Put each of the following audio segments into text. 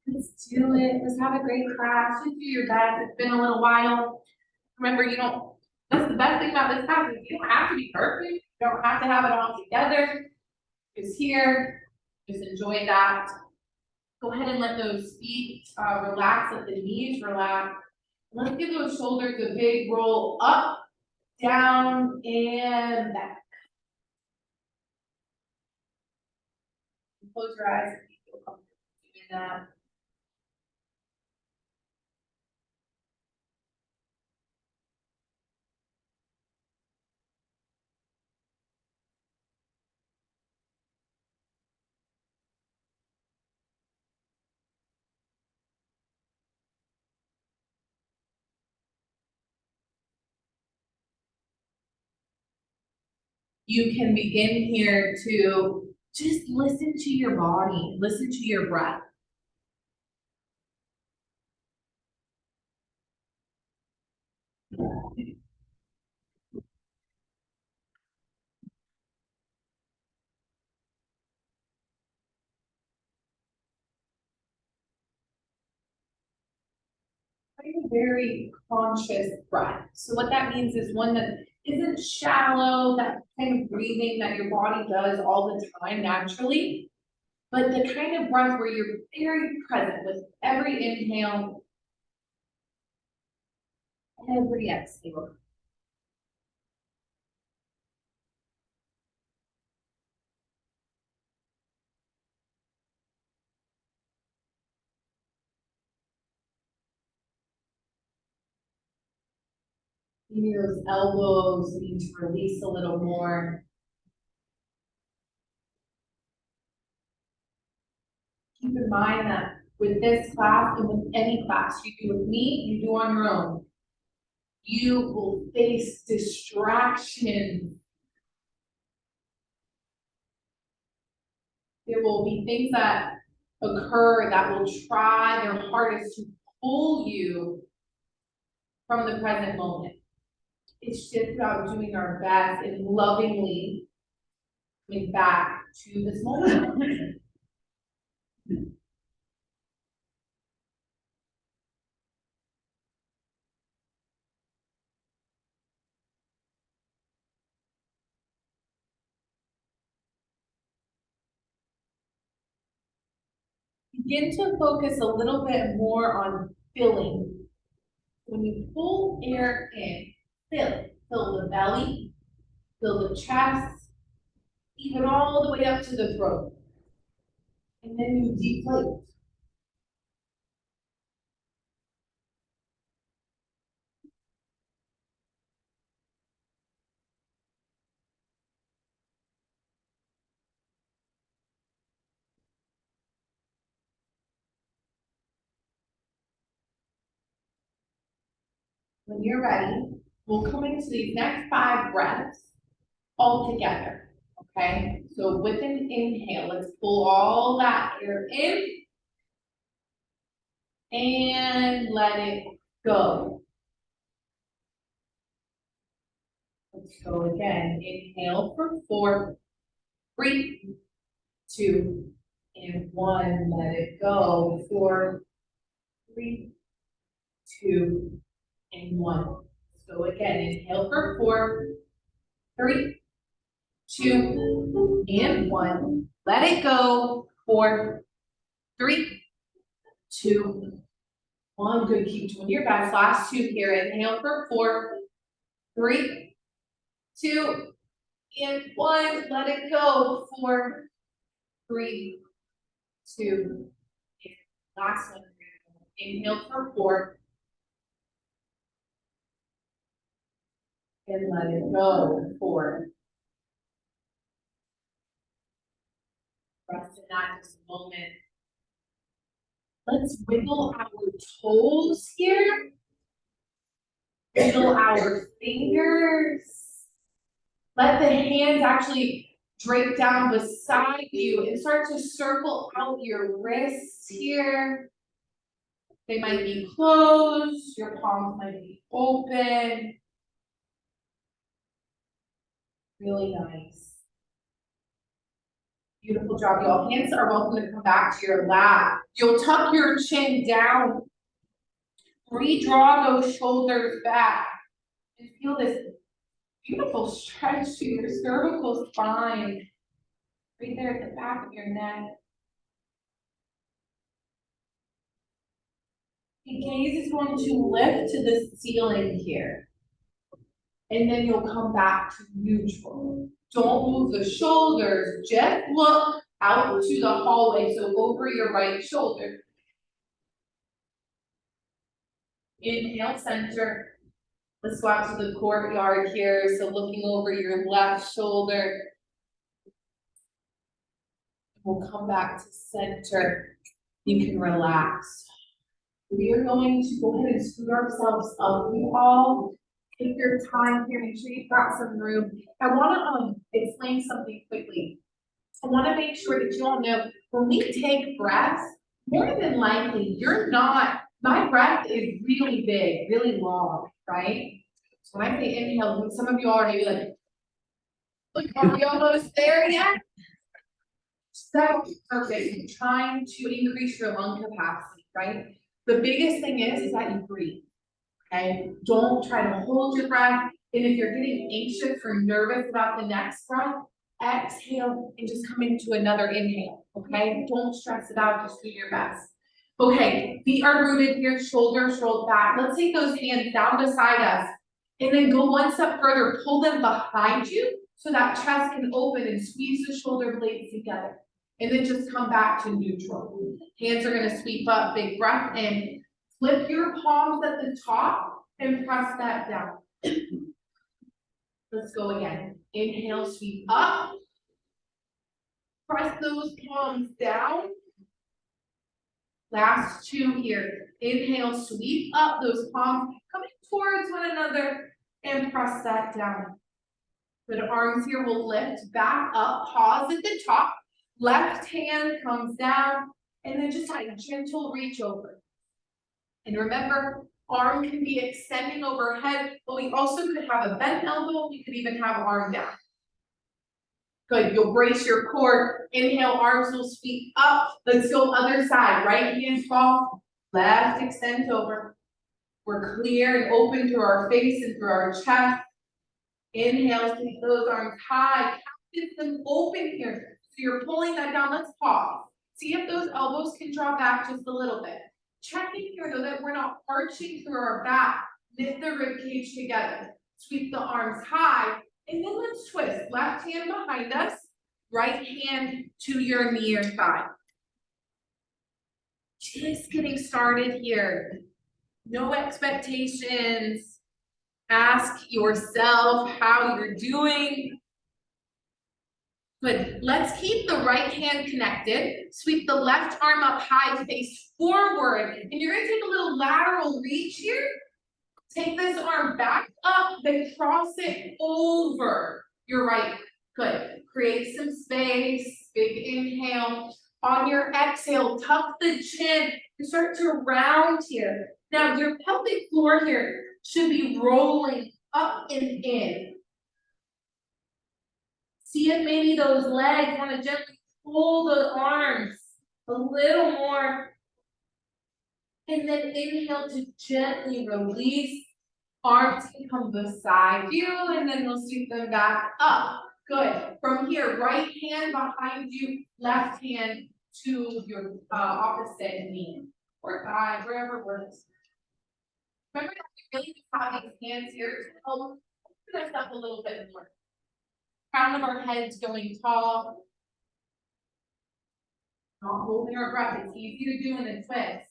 Let's do it. Let's have a great class. Just do your best. It's been a little while. Remember, that's the best thing about this class is you don't have to be perfect. You don't have to have it all together. Just here. Just enjoy that. Go ahead and let those feet relax, let the knees relax. Let's give those shoulders a big roll up, down, and back. Close your eyes if you feel comfortable doing that. You can begin here to just listen to your body, listen to your breath. A very conscious breath. So what that means is one that isn't shallow, that kind of breathing that your body does all the time naturally, but the kind of breath where you're very present with every inhale, every exhale. Maybe those elbows need to release a little more. Keep in mind that with this class and with any class you do with me, you do on your own, you will face distractions. There will be things that occur that will try their hardest to pull you from the present moment. It's just about doing our best and lovingly coming back to this moment. Begin to focus a little bit more on filling. When you pull air in, fill the belly, fill the chest, even all the way up to the throat. And then you deflate. When you're ready, we'll come into these next 5 breaths all together, okay? So with an inhale, let's pull all that air in and let it go. Let's go again. Inhale for 4, 3, 2, and 1. Let it go. 4, 3, 2, and 1. Let's go again. Inhale for 4, 3, 2, and 1. Let it go. 4, 3, 2, 1. Good. Keep doing your best. Last 2 here. Inhale for 4, 3, 2, and 1. Let it go. 4, 3, 2, and last one. Inhale for 4. And let it go. 4. Rest in that just a moment. Let's wiggle our toes here. Wiggle our fingers. Let the hands actually drape down beside you and start to circle out your wrists here. They might be closed, your palms might be open. Really nice. Beautiful job, y'all. Hands are welcome to come back to your lap. You'll tuck your chin down. Redraw those shoulders back. And feel this beautiful stretch to your cervical spine. Right there at the back of your neck. The gaze is going to lift to the ceiling here. And then you'll come back to neutral. Don't move the shoulders, just look out to the hallway, so over your right shoulder. Inhale, center. Let's go out to the courtyard here, so looking over your left shoulder. We'll come back to center. You can relax. We are going to go ahead and scoot ourselves up. You all take your time here, make sure you've got some room. I want to explain something quickly. I want to make sure that you all know when we take breaths, more than likely you're not, my breath is really big, really long, right? So when I say inhale, some of you all are maybe like, are we almost there yet? So perfect. You're trying to increase your lung capacity, right? The biggest thing is that you breathe. Okay, don't try to hold your breath. And if you're getting anxious or nervous about the next breath, exhale and just come into another inhale. Okay, don't stress it out, just do your best. Okay, feet are rooted here, shoulders rolled back. Let's take those hands down beside us and then go one step further, pull them behind you so that chest can open and squeeze the shoulder blades together. And then just come back to neutral. Hands are gonna sweep up, big breath in. Flip your palms at the top and press that down. Let's go again. Inhale, sweep up. Press those palms down. Last two here. Inhale, sweep up, those palms coming towards one another and press that down. Good, arms here will lift back up, pause at the top. Left hand comes down and then just like a gentle reach over. And remember, arm can be extending overhead, but we also could have a bent elbow. We could even have arm down. Good, you'll brace your core. Inhale, arms will sweep up. Let's go other side. Right hand fall, left extends over. We're clear and open through our face and through our chest. Inhale, keep those arms high. Keep them open here. So you're pulling that down. Let's pause. See if those elbows can draw back just a little bit. Checking here though that we're not arching through our back. Lift the rib cage together. Sweep the arms high. And then let's twist. Left hand behind us. Right hand to your near thigh. Just getting started here. No expectations. Ask yourself how you're doing. Good. Let's keep the right hand connected. Sweep the left arm up high, face forward. And you're going to take a little lateral reach here. Take this arm back up, then cross it over your right. Good. Create some space. Big inhale. On your exhale, tuck the chin. You start to round here. Now your pelvic floor here should be rolling up and in. See if maybe those legs kind of gently pull the arms a little more. And then inhale to gently release. Arms can come beside you and then we'll sweep them back up. Good. From here, right hand behind you, left hand to your opposite knee or thigh, wherever works. Remember that we really just have these hands here to help open us up a little bit more. Crown of our heads going tall. Not holding our breath. It's easy to do in a twist.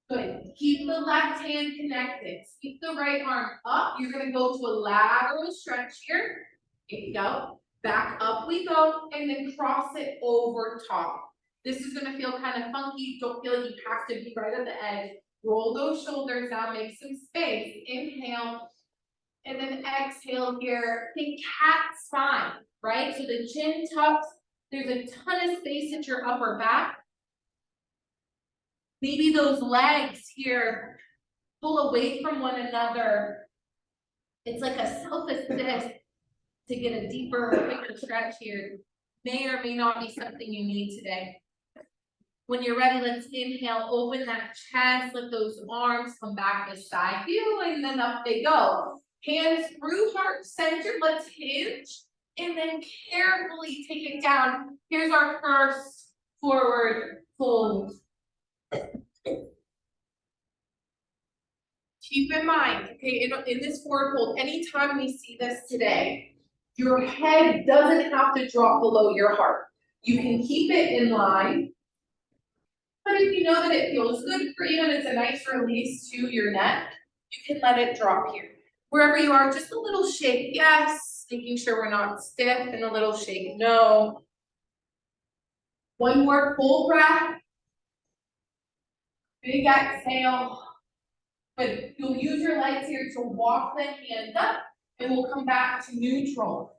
Good. Keep the left hand connected. Keep the right arm up. You're going to go to a lateral stretch here. Here you go. Back up we go, and then cross it over top. This is going to feel kind of funky. Don't feel like you have to be right at the edge. Roll those shoulders down, make some space. Inhale, and then exhale here. Think cat spine, right? So the chin tucks. There's a ton of space at your upper back. Maybe those legs here pull away from one another. It's like a self-assist to get a deeper, quicker stretch here. may or may not be something you need today. When you're ready, let's inhale, open that chest, let those arms come back beside you, and then up they go. Hands through heart center, let's hinge, and then carefully take it down. Here's our first forward fold. Keep in mind, okay, in this forward fold, anytime we see this today, your head doesn't have to drop below your heart. You can keep it in line. But if you know that it feels good for you and it's a nice release to your neck, you can let it drop here. Wherever you are, just a little shake, yes. Making sure we're not stiff, and a little shake, no. One more full breath. Big exhale. Good. You'll use your legs here to walk the hands up, and we'll come back to neutral.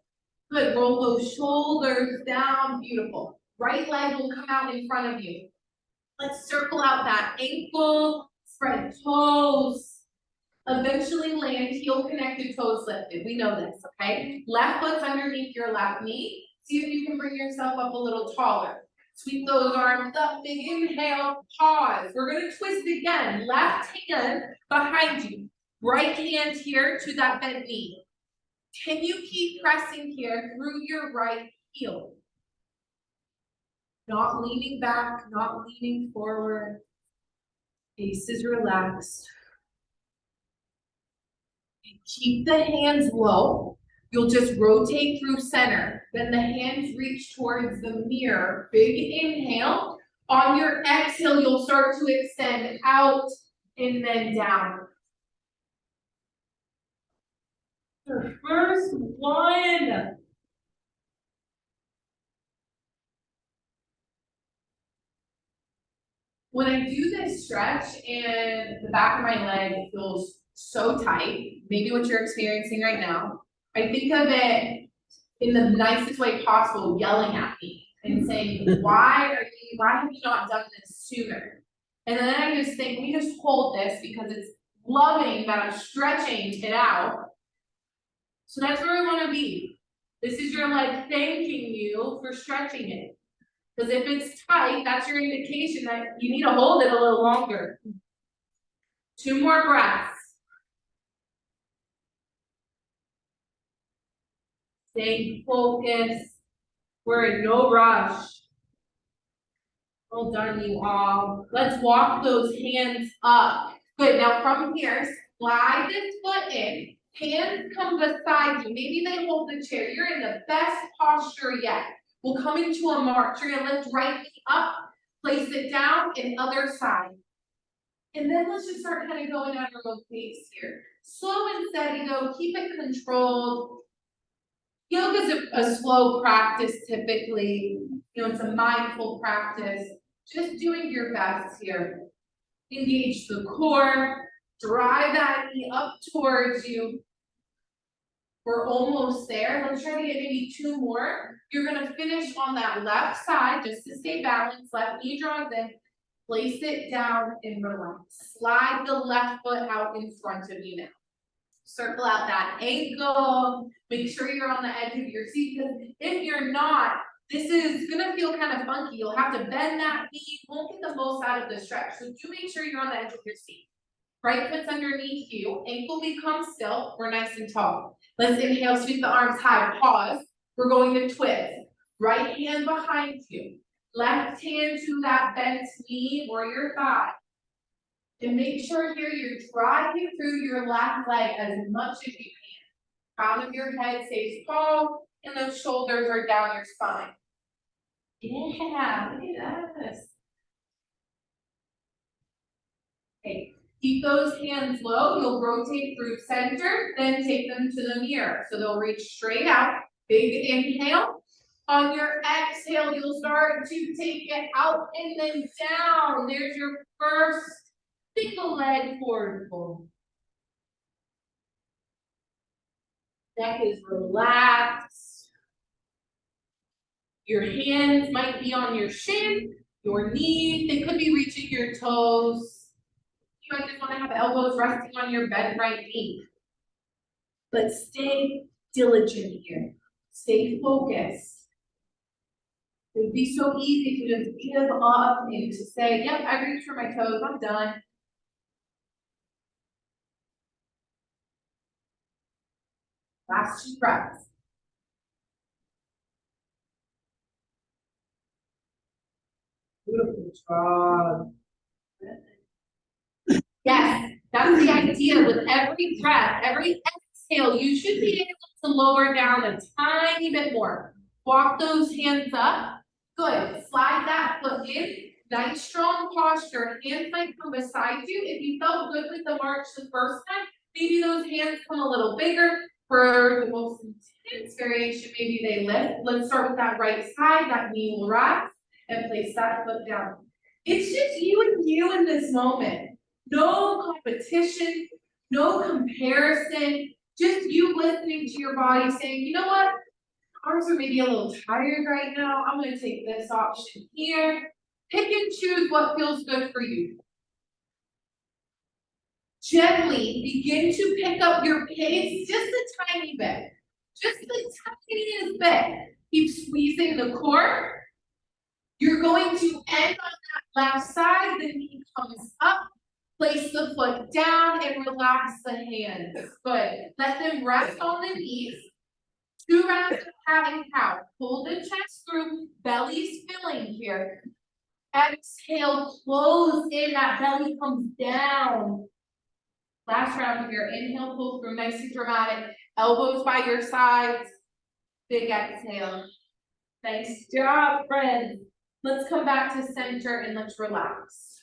Good. Roll those shoulders down. Beautiful. Right leg will come out in front of you. Let's circle out that ankle, spread toes, eventually land heel connected, toes lifted. We know this, okay? Left foot's underneath your left knee. See if you can bring yourself up a little taller. Sweep those arms up, big inhale, pause. We're gonna twist again. Left hand behind you. Right hand here to that bent knee. Can you keep pressing here through your right heel? Not leaning back, not leaning forward. Face is relaxed. And keep the hands low. You'll just rotate through center. Then the hands reach towards the mirror. Big inhale. On your exhale, you'll start to extend out and then down. The first one. When I do this stretch and the back of my leg feels so tight, maybe what you're experiencing right now, I think of it in the nicest way possible, yelling at me and saying, why have you not done this sooner? And then I just think, we just hold this because it's loving that I'm stretching it out. So that's where we want to be. This is your leg thanking you for stretching it. Because if it's tight, that's your indication that you need to hold it a little longer. 2 more breaths. Stay focused. We're in no rush. Well done, you all. Let's walk those hands up. Good, now from here, slide this foot in. Hands come beside you. Maybe they hold the chair. You're in the best posture yet. We'll come into a march. You're gonna lift right knee up, place it down, and other side. And then let's just start kind of going at our own pace here. Slow and steady though, keep it controlled. Yoga is a slow practice typically. You know, it's a mindful practice. Just doing your best here. Engage the core, drive that knee up towards you. We're almost there. Let's try to get maybe 2 more. You're gonna finish on that left side just to stay balanced. Left knee draws in, place it down and relax. Slide the left foot out in front of you now. Circle out that ankle. Make sure you're on the edge of your seat, because if you're not, this is gonna feel kind of funky. You'll have to bend that knee. You won't get the most out of the stretch. So do make sure you're on the edge of your seat. Right foot's underneath you, ankle becomes still, we're nice and tall. Let's inhale, sweep the arms high, pause. We're going to twist. Right hand behind you. Left hand to that bent knee or your thigh. And make sure here you're driving through your left leg as much as you can. Crown of your head stays tall, and those shoulders are down your spine. Yeah, look at this. Okay. Keep those hands low. You'll rotate through center, then take them to the mirror. So they'll reach straight out. Big inhale. On your exhale, you'll start to take it out and then down. There's your first single leg forward fold. Neck is relaxed. Your hands might be on your shin, your knees. They could be reaching your toes. You might just want to have elbows resting on your bent right knee. But stay diligent here. Stay focused. It would be so easy to just give up and to say, yep, I reached for my toes, I'm done. Last 2 breaths. Beautiful job. Yes, that's the idea with every breath, every exhale, you should be able to lower down a tiny bit more. Walk those hands up. Good. Slide that foot in. Nice strong posture. Hands might come beside you. If you felt good with the march the first time, maybe those hands come a little bigger. For the most intense variation, maybe they lift. Let's start with that right side. That knee will rise and place that foot down. It's just you and you in this moment. No competition, no comparison, just you listening to your body saying, you know what? Arms are maybe a little tired right now. I'm going to take this option here. Pick and choose what feels good for you. Gently begin to pick up your pace just a tiny bit. Just the tiniest bit. Keep squeezing the core. You're going to end on that left side. The knee comes up. Place the foot down and relax the hands. Good. Let them rest on the knees. 2 rounds of cat and cow. Pull the chest through. Belly's filling here. Exhale, close in. That belly comes down. Last round here. Inhale, pull through. Nice and dramatic. Elbows by your sides. Big exhale. Nice job, friends. Let's come back to center and let's relax.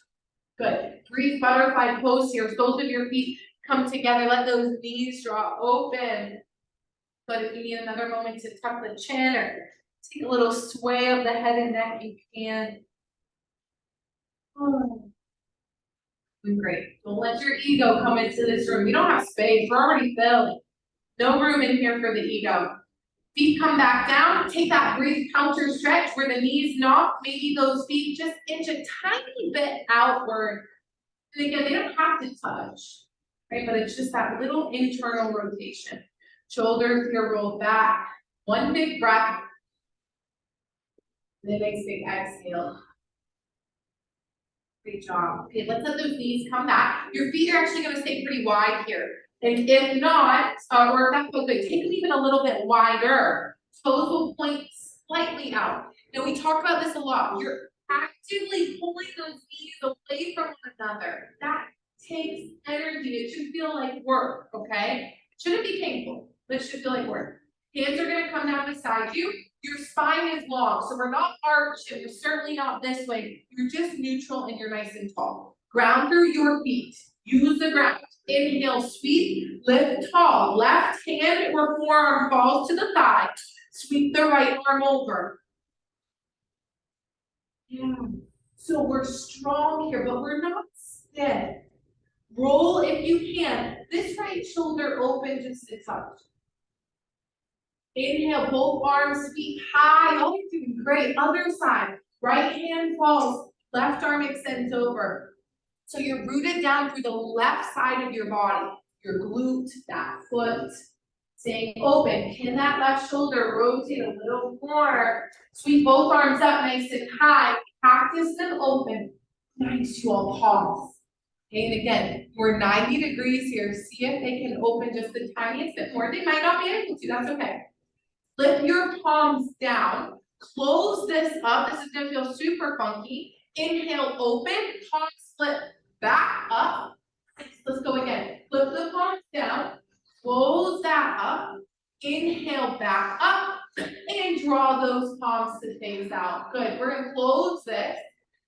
Good. Breathe butterfly pose here. Soles of your feet come together. Let those knees draw open. But if you need another moment to tuck the chin or take a little sway of the head and neck, you can. Doing great. Don't let your ego come into this room. You don't have space. We're already filled. No room in here for the ego. Feet come back down. Take that brief counter stretch where the knees knock. Maybe those feet just inch a tiny bit outward. And again, they don't have to touch, right? But it's just that little internal rotation. Shoulders here rolled back. One big breath. And then nice big exhale. Great job. Okay, let's let those knees come back. Your feet are actually going to stay pretty wide here. And if not, or if that's good, take them even a little bit wider. Toes will point slightly out. Now we talk about this a lot. You're actively pulling those knees away from one another. That takes energy. It should feel like work, okay? Shouldn't be painful, but it should feel like work. Hands are going to come down beside you. Your spine is long, so we're not arched, and we're certainly not this way. You're just neutral and you're nice and tall. Ground through your feet. Use the ground. Inhale, sweep, lift tall. Left hand or forearm falls to the thigh. Sweep the right arm over. Yeah. So we're strong here, but we're not stiff. Roll if you can. This right shoulder open just a touch. Inhale, both arms, feet high. Oh, you're doing great. Other side. Right hand falls. Left arm extends over. So you're rooted down through the left side of your body. Your glute, that foot. Staying open. Pin that left shoulder. Rotate a little more. Sweep both arms up nice and high. Practice them open. Nice, you all pause. Okay, and again, we're 90 degrees here. See if they can open just the tiniest bit more. They might not be able to. That's okay. Lift your palms down. Close this up. This is going to feel super funky. Inhale, open. Palms split back up. Let's go again. Flip the palms down. Close that up. Inhale, back up. And draw those palms to face out. Good. We're going to close this.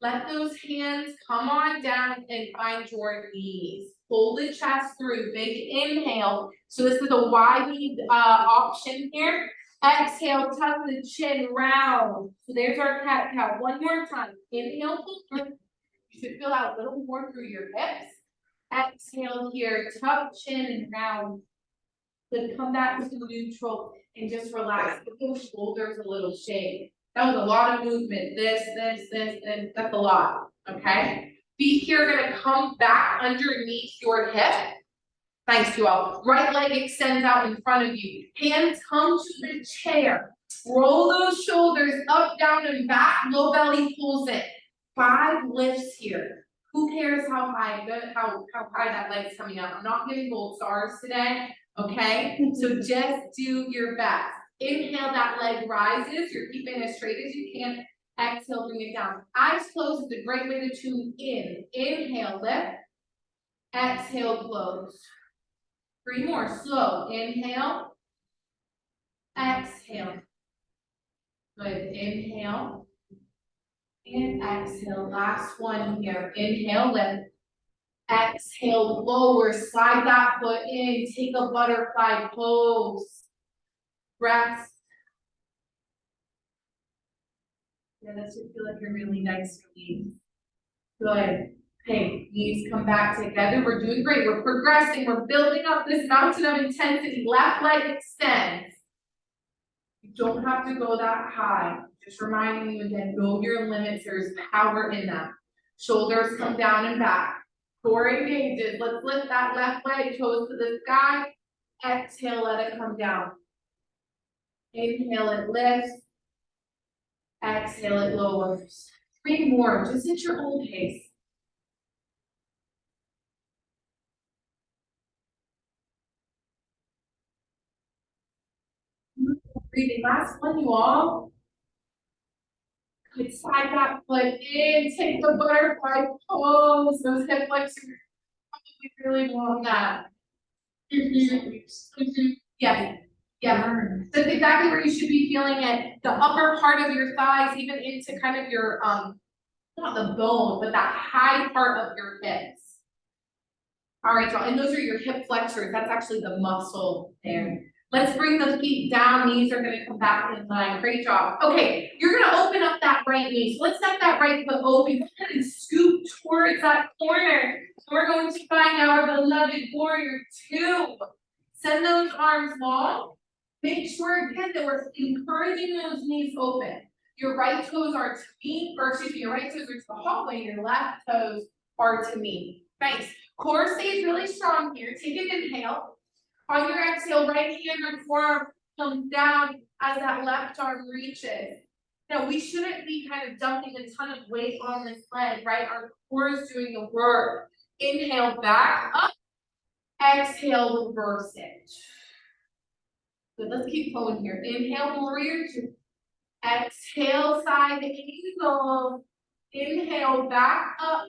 Let those hands come on down and find your knees. Pull the chest through. Big inhale. So this is a wide option here. Exhale, tuck the chin round. So there's our cat cow. One more time. Inhale, pull through. You should feel out a little more through your hips. Exhale here, tuck chin and round. Then come back to neutral and just relax. Give those shoulders a little shake. That was a lot of movement. This, and that's a lot. Okay? Feet here are going to come back underneath your hip. Thanks, you all. Right leg extends out in front of you. Hands come to the chair. Roll those shoulders up, down, and back. Low belly pulls in. 5 lifts here. Who cares how high, how high that leg's coming up? I'm not giving gold stars today, okay? So just do your best. Inhale, that leg rises. You're keeping as straight as you can. Exhale, bring it down. Eyes closed is a great way to tune in. Inhale, lift. Exhale, close. 3 more, slow. Inhale. Exhale. Good, inhale. And exhale, last one here. Inhale, lift. Exhale, lower, slide that foot in. Take a butterfly pose. Rest. Yeah, that should feel like a really nice release. Good. Okay, knees come back together. We're doing great. We're progressing. We're building up this mountain of intensity. Left leg extends. You don't have to go that high. Just reminding you again, know your limits. There's power in them. Shoulders come down and back. Core engages. Let's lift that left leg, toes to the sky. Exhale, let it come down. Inhale, it lifts. Exhale, it lowers. 3 more, just at your own pace. Breathing, last one, you all. Good, slide that foot in, take the butterfly pose. Those hip flexors probably really want that. Yeah, yeah. That's exactly where you should be feeling it. The upper part of your thighs, even into kind of your not the bone, but that high part of your hips. All right, y'all, and those are your hip flexors. That's actually the muscle there. Let's bring the feet down. Knees are gonna come back in line. Great job. Okay, you're gonna open up that right knee. So let's set that right foot open. Go ahead and scoop towards that corner. We're going to find our beloved warrior 2. Send those arms long. Make sure again that we're encouraging those knees open. Your right toes are to me, or excuse me, your right toes are to the hallway, your left toes are to me. Nice. Core stays really strong here. Take an inhale. On your exhale, right hand or forearm comes down as that left arm reaches. Now, we shouldn't be kind of dumping a ton of weight on this leg, right? Our core is doing the work. Inhale, back up. Exhale, reverse it. Good, let's keep going here. Inhale, warrior 2. Exhale, side angle. Inhale, back up.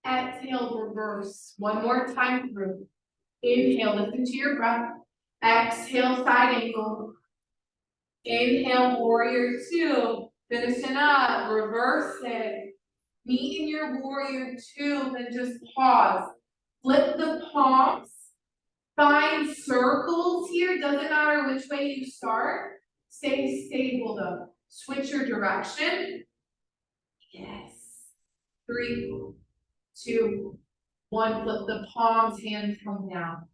Exhale, reverse. One more time through. Inhale, listen to your breath. Exhale, side angle. Inhale, warrior 2. Finishing up, reverse it. Meet in your warrior 2, then just pause. Flip the palms. Find circles here, doesn't matter which way you start. Stay stable though. Switch your direction. Yes. 3, 2, 1. Flip the palms, hands come down.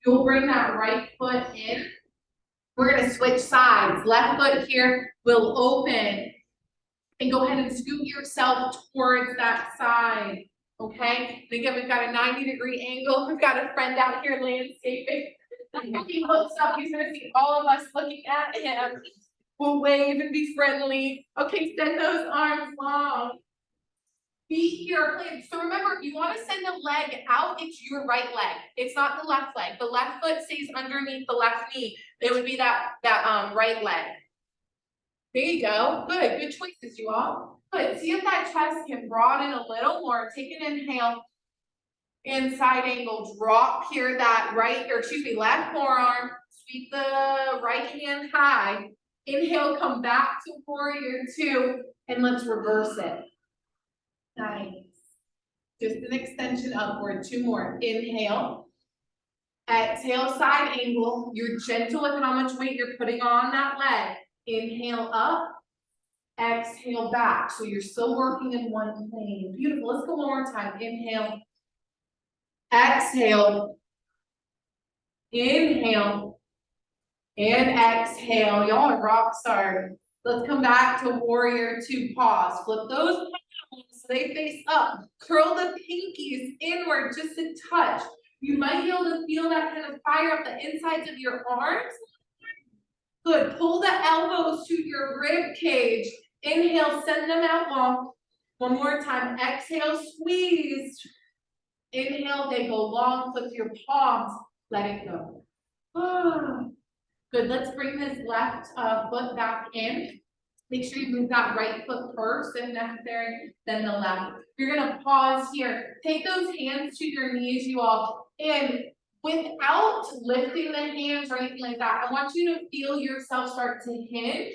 You'll bring that right foot in. We're gonna switch sides. Left foot here will open. And go ahead and scoot yourself towards that side. Okay, and again, we've got a 90-degree angle. We've got a friend out here landscaping. If he looks up, he's gonna see all of us looking at him. We'll wave and be friendly. Okay, send those arms long. Feet here are planted. So remember, if you want to send the leg out, it's your right leg. It's not the left leg. The left foot stays underneath the left knee. It would be that right leg. There you go. Good. Good choices, you all. Good. See if that chest can broaden a little more. Take an inhale. Inside angle. Drop here that right, or excuse me, left forearm. Sweep the right hand high. Inhale, come back to warrior 2, and let's reverse it. Nice. Just an extension upward. 2 more. Inhale. Exhale, side angle. You're gentle with how much weight you're putting on that leg. Inhale up, exhale back. So you're still working in one plane. Beautiful. Let's go one more time. Inhale, exhale, inhale, and exhale. Y'all are rock stars. Let's come back to warrior 2. Pause. Flip those palms so they face up. Curl the pinkies inward just a touch. You might be able to feel that kind of fire up the insides of your arms. Good, pull the elbows to your rib cage. Inhale, send them out long. One more time, exhale, squeeze. Inhale, they go long, flip your palms, let it go. Good, let's bring this left foot back in. Make sure you move that right foot first if necessary, then the left. You're gonna pause here. Take those hands to your knees, you all, and without lifting the hands or anything like that, I want you to feel yourself start to hinge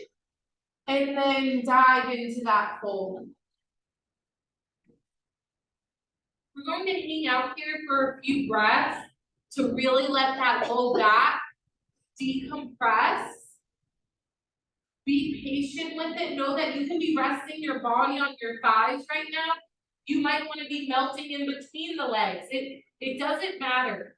and then dive into that fold. We're going to hang out here for a few breaths to really let that low back decompress. Be patient with it. Know that you can be resting your body on your thighs right now. You might want to be melting in between the legs. It doesn't matter.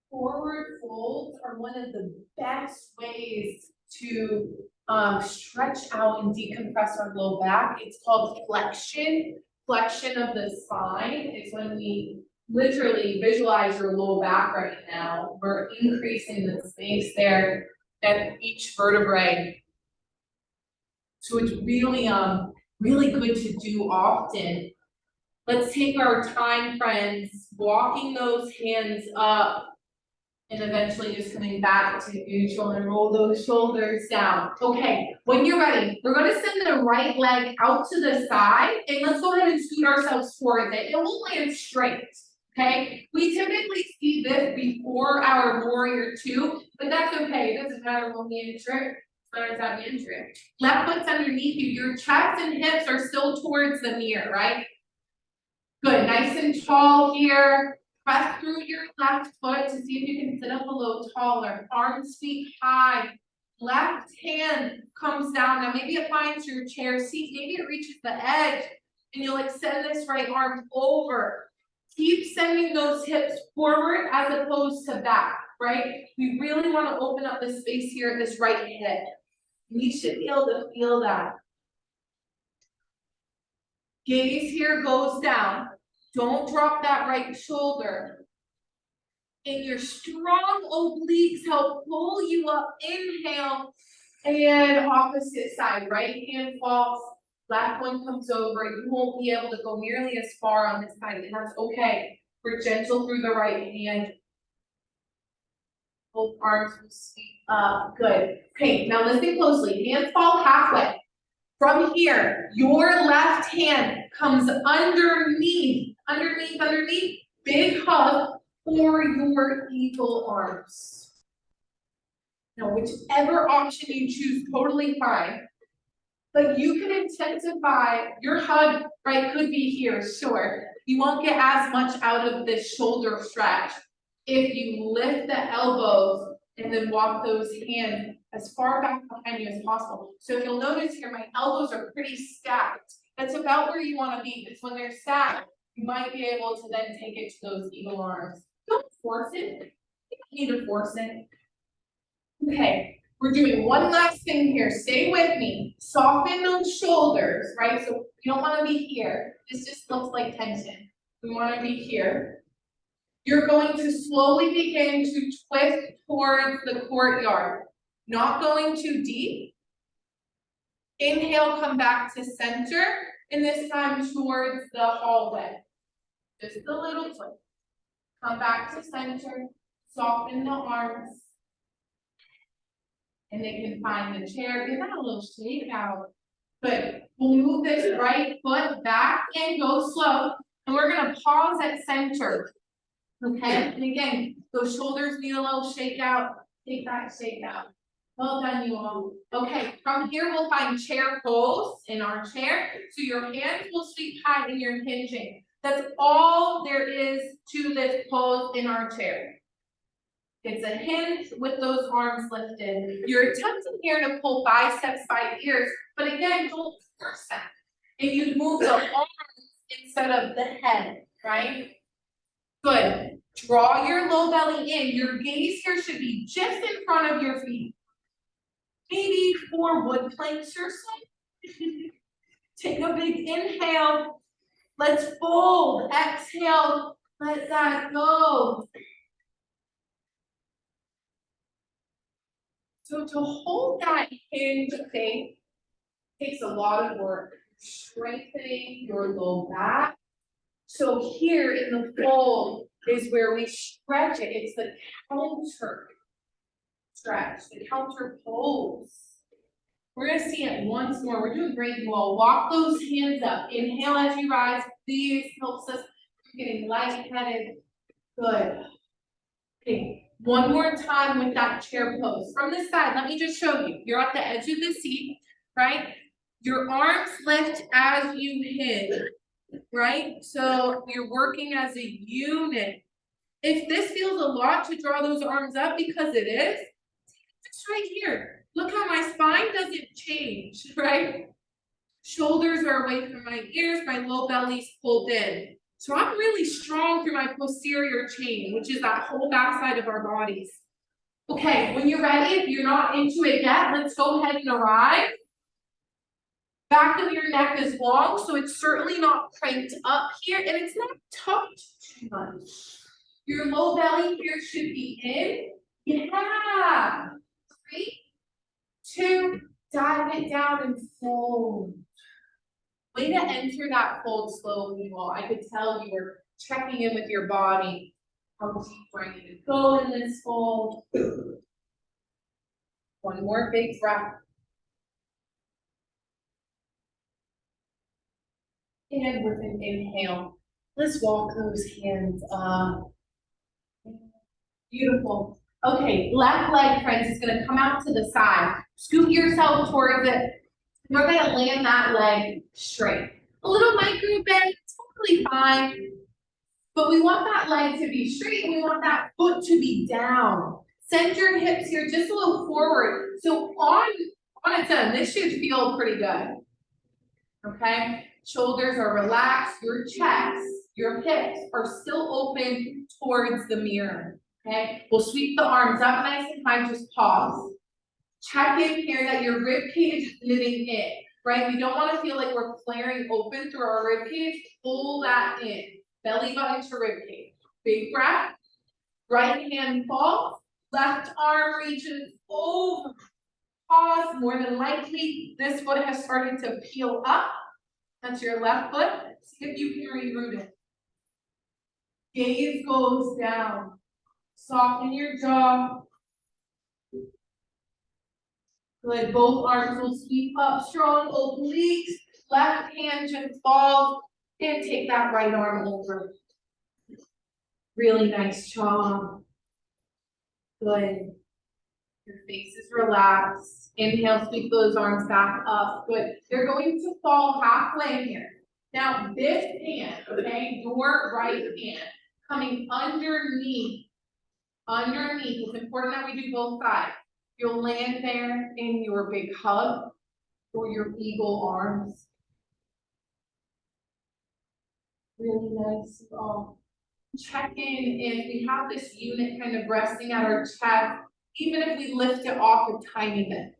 Forward folds are one of the best ways to stretch out and decompress our low back. It's called flexion. Flexion of the spine is when we literally visualize your low back right now. We're increasing the space there at each vertebrae. So it's really really good to do often. Let's take our time, friends, walking those hands up and eventually just coming back to neutral and roll those shoulders down. Okay, when you're ready, we're gonna send the right leg out to the side and let's go ahead and scoot ourselves towards it. It won't land straight, okay? We typically see this before our warrior two, but that's okay. It doesn't matter when we enter it. It's not we enter it. Left foot's underneath you. Your chest and hips are still towards the mirror, right? Good, nice and tall here. Press through your left foot to see if you can sit up a little taller. Arms, feet high. Left hand comes down. Now maybe it finds your chair seat. Maybe it reaches the edge and you'll extend this right arm over. Keep sending those hips forward as opposed to back, right? We really want to open up the space here at this right hip. We should be able to feel that. Gaze here goes down. Don't drop that right shoulder. And your strong obliques help pull you up. Inhale and opposite side. Right hand falls, left one comes over. You won't be able to go nearly as far on this side, and that's okay. We're gentle through the right hand. Both arms will sweep up. Good. Okay, now listen closely. Hands fall halfway. From here, your left hand comes underneath, big hug for your eagle arms. Now, whichever option you choose, totally fine. But you can intensify your hug, right? Could be here, sure. You won't get as much out of this shoulder stretch if you lift the elbows and then walk those hands as far back behind you as possible. So if you'll notice here, my elbows are pretty stacked. That's about where you want to be, because when they're stacked, you might be able to then take it to those eagle arms. Don't force it. You don't need to force it. Okay, we're doing one last thing here. Stay with me. Soften those shoulders, right? So you don't want to be here. This just looks like tension. We want to be here. You're going to slowly begin to twist towards the courtyard. Not going too deep. Inhale, come back to center, and this time towards the hallway. Just a little twist. Come back to center, soften the arms. And they can find the chair. Give that a little shake out. Good. We'll move this right foot back and go slow. And we're gonna pause at center. Okay, and again, those shoulders need a little shake out. Take that shake out. Well done, you all. Okay, from here we'll find chair pose in our chair. So your hands will sweep high and you're hinging. That's all there is to this pose in our chair. It's a hinge with those arms lifted. You're attempting here to pull biceps by ears, but again, don't force that. And you move the arms instead of the head, right? Good. Draw your low belly in. Your gaze here should be just in front of your feet. Maybe 4 wood planks or so. Take a big inhale. Let's fold. Exhale. Let that go. So to hold that hinge thing takes a lot of work. Strengthening your low back. So here in the fold is where we stretch it. It's the counter stretch, the counter pose. We're gonna see it once more. We're doing great, you all. Walk those hands up. Inhale as you rise. This helps us getting lightheaded. Good. Okay, one more time with that chair pose. From this side, let me just show you. You're at the edge of the seat, right? Your arms lift as you hinge, right? So you're working as a unit. If this feels a lot to draw those arms up, because it is, just right here. Look how my spine doesn't change, right? Shoulders are away from my ears, my low belly's pulled in. So I'm really strong through my posterior chain, which is that whole backside of our bodies. Okay, when you're ready, if you're not into it yet, let's go ahead and arrive. Back of your neck is long, so it's certainly not cranked up here, and it's not tucked too much. Your low belly here should be in. Yeah. 3, 2, dive it down and fold. Way to enter that fold slowly, you all. I could tell you were checking in with your body. How deep do I need to go in this fold? One more big breath. And with an inhale, let's walk those hands up. Beautiful. Okay, left leg, friends, is gonna come out to the side. Scoot yourself towards it. We're gonna land that leg straight. A little micro bend, totally fine. But we want that leg to be straight and we want that foot to be down. Send your hips here just a little forward. So on its own, this should feel pretty good. Okay? Shoulders are relaxed, your chest, your hips are still open towards the mirror. Okay? We'll sweep the arms up nice and high, just pause. Check in here that your rib cage is knitting in, right? We don't want to feel like we're flaring open through our rib cage. Pull that in. Belly button to rib cage. Big breath. Right hand falls. Left arm reaches over. Pause. More than likely, this foot has started to peel up. That's your left foot. See if you can reroute it. Gaze goes down. Soften your jaw. Good. Both arms will sweep up strong, obliques. Left hand just falls. And take that right arm over. Really nice job. Good. Your face is relaxed. Inhale, sweep those arms back up. Good. They're going to fall halfway here. Now, this hand, okay, your right hand, coming underneath. It's important that we do both sides. You'll land there in your big hug or your eagle arms. Really nice. Oh. Check in if we have this unit kind of resting at our chest, even if we lift it off a tiny bit.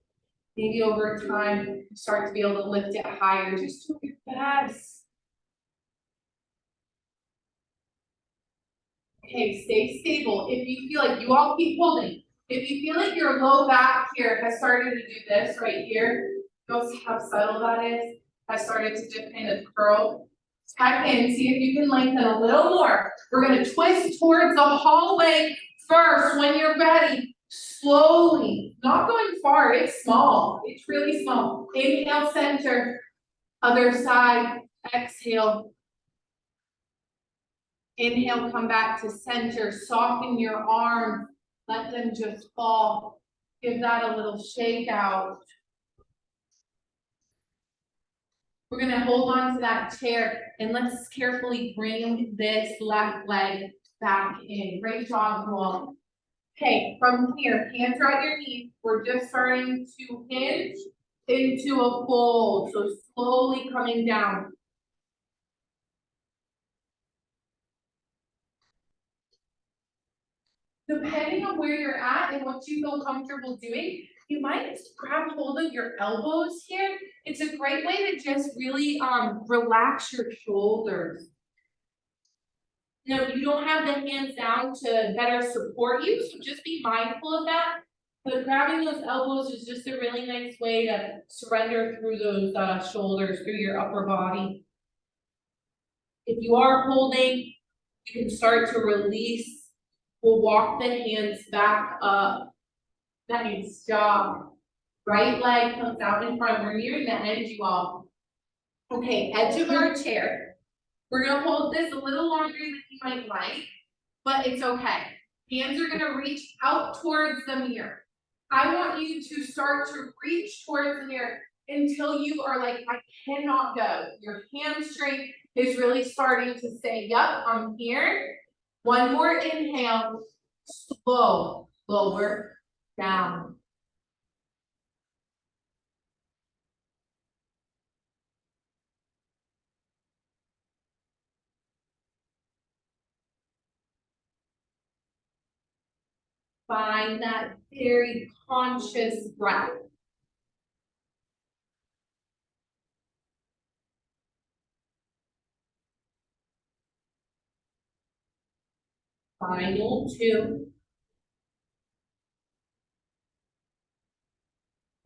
Maybe over time, start to be able to lift it higher. Just do your best. Okay, stay stable. If you feel like you all keep holding, if you feel like your low back here has started to do this right here, notice how subtle that is, has started to just kind of curl. Check in, see if you can lengthen a little more. We're gonna twist towards the hallway first. When you're ready, slowly, not going far, it's small, it's really small. Inhale, center, other side, exhale. Inhale, come back to center, soften your arms, let them just fall. Give that a little shake out. We're gonna hold on to that chair and let's carefully bring this left leg back in. Great job, Noel. Okay, from here, hands are at your knees. We're just starting to hinge into a fold. So slowly coming down. Depending on where you're at and what you feel comfortable doing, you might just grab hold of your elbows here. It's a great way to just really relax your shoulders. Now, you don't have the hands down to better support you, so just be mindful of that. But grabbing those elbows is just a really nice way to surrender through those shoulders, through your upper body. If you are holding, you can start to release. We'll walk the hands back up. Nice job. Right leg comes out in front. We're nearing the end, you all. Okay, edge of our chair. We're gonna hold this a little longer than you might like, but it's okay. Hands are gonna reach out towards the mirror. I want you to start to reach towards the mirror until you are like, I cannot go. Your hamstring is really starting to say, yup, I'm here. One more inhale, slow, lower, down. Find that very conscious breath. Final two.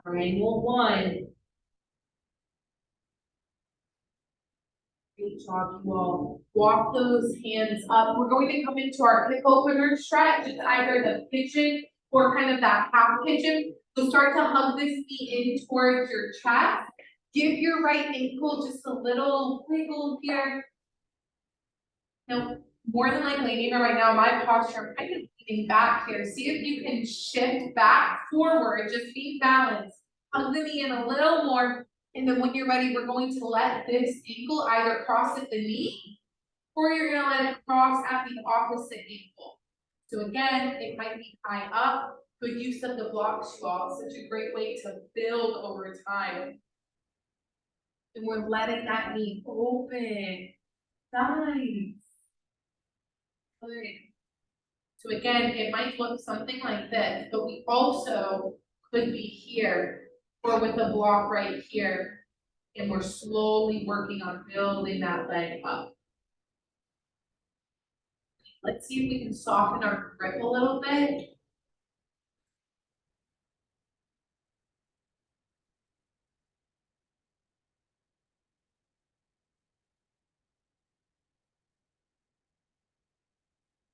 Final one. Great job, you all. Walk those hands up. We're going to come into our hip opener stretch. It's either the pigeon or kind of that half pigeon. So start to hug this knee in towards your chest. Give your right ankle just a little wiggle here. Now, more than likely, even right now, my posture, I'm kind of leaning back here. See if you can shift back forward, just be balanced. Hug the knee in a little more. And then when you're ready, we're going to let this ankle either cross at the knee or you're gonna let it cross at the opposite ankle. So again, it might be high up. Good use of the blocks, you all. Such a great way to build over time. And we're letting that knee open. Nice. Good. So again, it might look something like this, but we also could be here or with a block right here. And we're slowly working on building that leg up. Let's see if we can soften our grip a little bit. I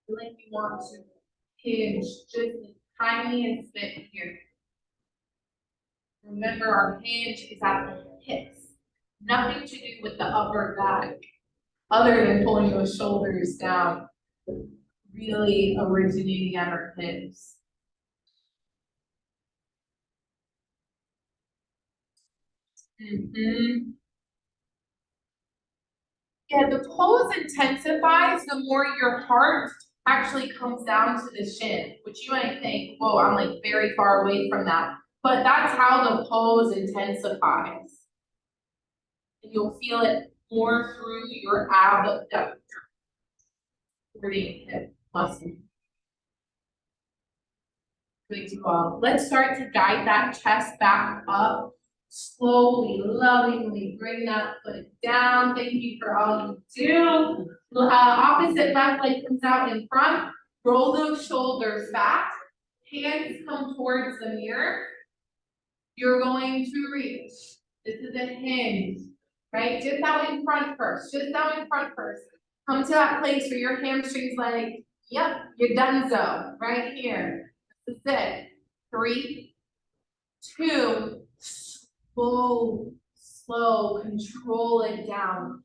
feel like we want to hinge just a tiniest bit here. Remember, our hinge is at the hips. Nothing to do with the upper back, other than pulling those shoulders down. Really originating at our hips. Yeah, the pose intensifies the more your heart actually comes down to the shin, which you might think, whoa, I'm like very far away from that. But that's how the pose intensifies. And you'll feel it more through your abductor, hip muscle. Good to go. Let's start to guide that chest back up. Slowly, lovingly bring that foot down. Thank you for all you do. Opposite left leg comes out in front. Roll those shoulders back. Hands come towards the mirror. You're going to reach. This is a hinge, right? Just out in front first. Just out in front first. Come to that place where your hamstrings like, yep, you're done so. Right here. This is it. 3, 2, slow, control it down.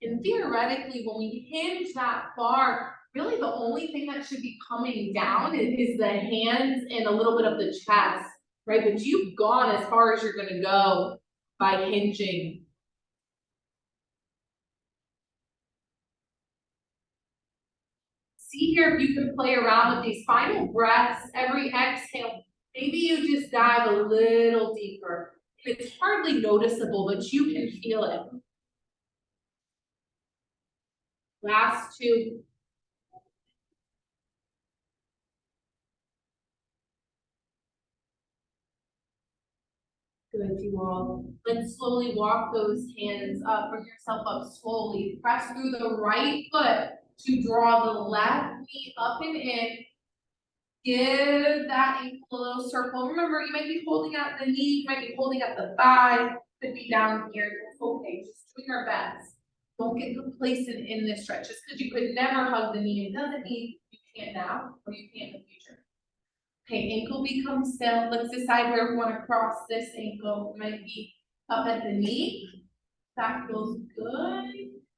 And theoretically, when we hinge that far, really the only thing that should be coming down is the hands and a little bit of the chest, right? But you've gone as far as you're gonna go by hinging. See here if you can play around with these final breaths. Every exhale, maybe you just dive a little deeper. It's hardly noticeable, but you can feel it. Last two. Good, you all. Let's slowly walk those hands up, bring yourself up slowly. Press through the right foot to draw the left knee up and in. Give that ankle a little circle. Remember, you might be holding out the knee, you might be holding up the thigh, could be down here. It's okay, just doing our best. Don't get complacent in this stretch. Just because you could never hug the knee, it doesn't mean you can't now or you can't in the future. Okay, ankle becomes still. Let's decide where we want to cross this ankle. It might be up at the knee. That feels good.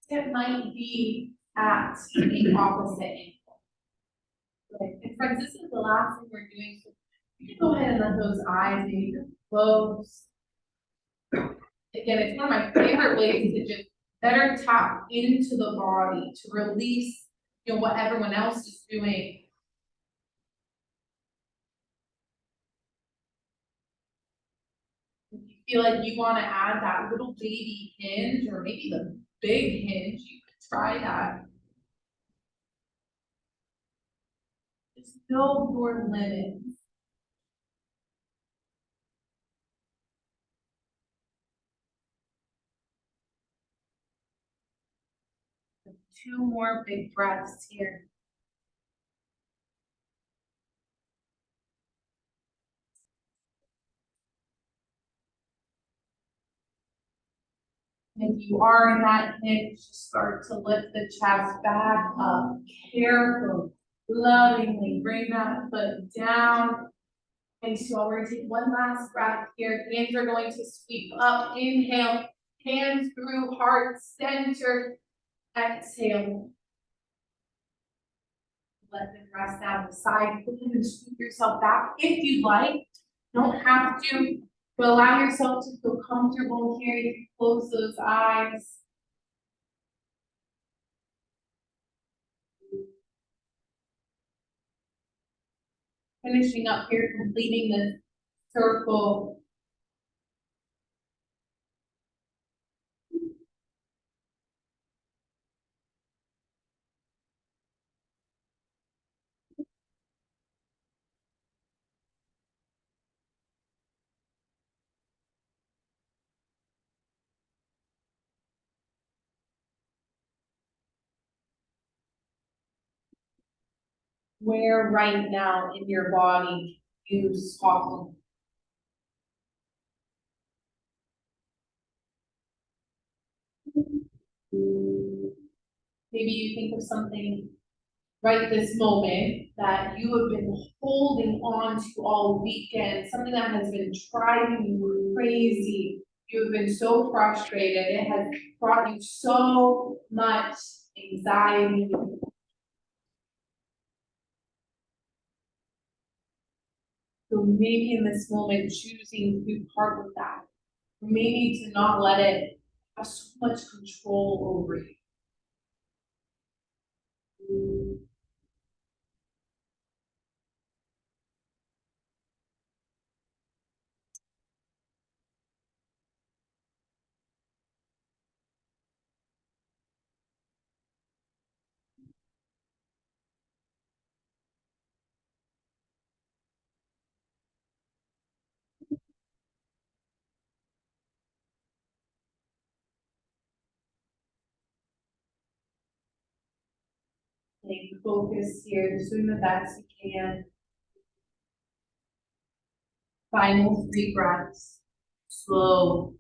It might be at the opposite ankle. Good. And friends, this is the last thing we're doing. So you can go ahead and let those eyes maybe close. Again, it's one of my favorite ways to just better tap into the body to release, what everyone else is doing. Feel like you want to add that little baby hinge or maybe the big hinge, you could try that. Just know your limits. Two more big breaths here. If you are in that hinge, start to lift the chest back up. Carefully, lovingly bring that foot down. And so we're going to take one last breath here. Hands are going to sweep up. Inhale, hands through heart center. Exhale. Let them rest down the side. Go ahead and scoop yourself back if you'd like. Don't have to, but allow yourself to feel comfortable here. You can close those eyes. Finishing up here, completing this circle. Where right now in your body you soften. Maybe you think of something right this moment that you have been holding on to all weekend, something that has been driving you crazy. You have been so frustrated. It has brought you so much anxiety. So maybe in this moment, choosing to part with that, or maybe to not let it have so much control over you. Stay focused here, just doing the best you can. Final 3 breaths. Slow.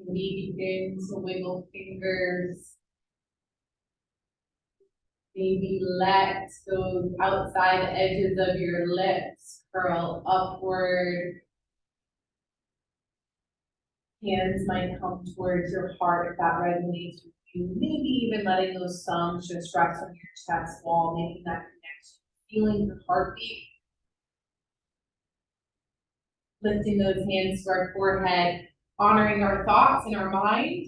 Maybe begin to wiggle fingers. Maybe let those outside edges of your lips curl upward. Hands might come towards your heart if that resonates with you. Maybe even letting those thumbs just rest on your chest wall, making that connection, feeling your heartbeat. Lifting those hands to our forehead, honoring our thoughts in our mind,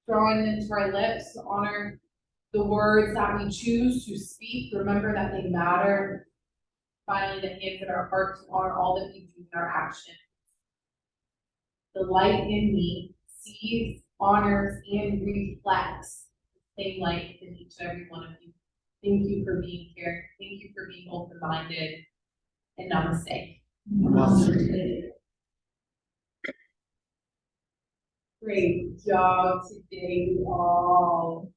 drawing them to our lips to honor the words that we choose to speak. Remember that they matter. finally, the hands and our hearts are all that we do in our actions. The light in me sees, honors, and reflects the same light in each and every one of you. Thank you for being here. Thank you for being open-minded. And namaste. Namaste. Great job today, you all.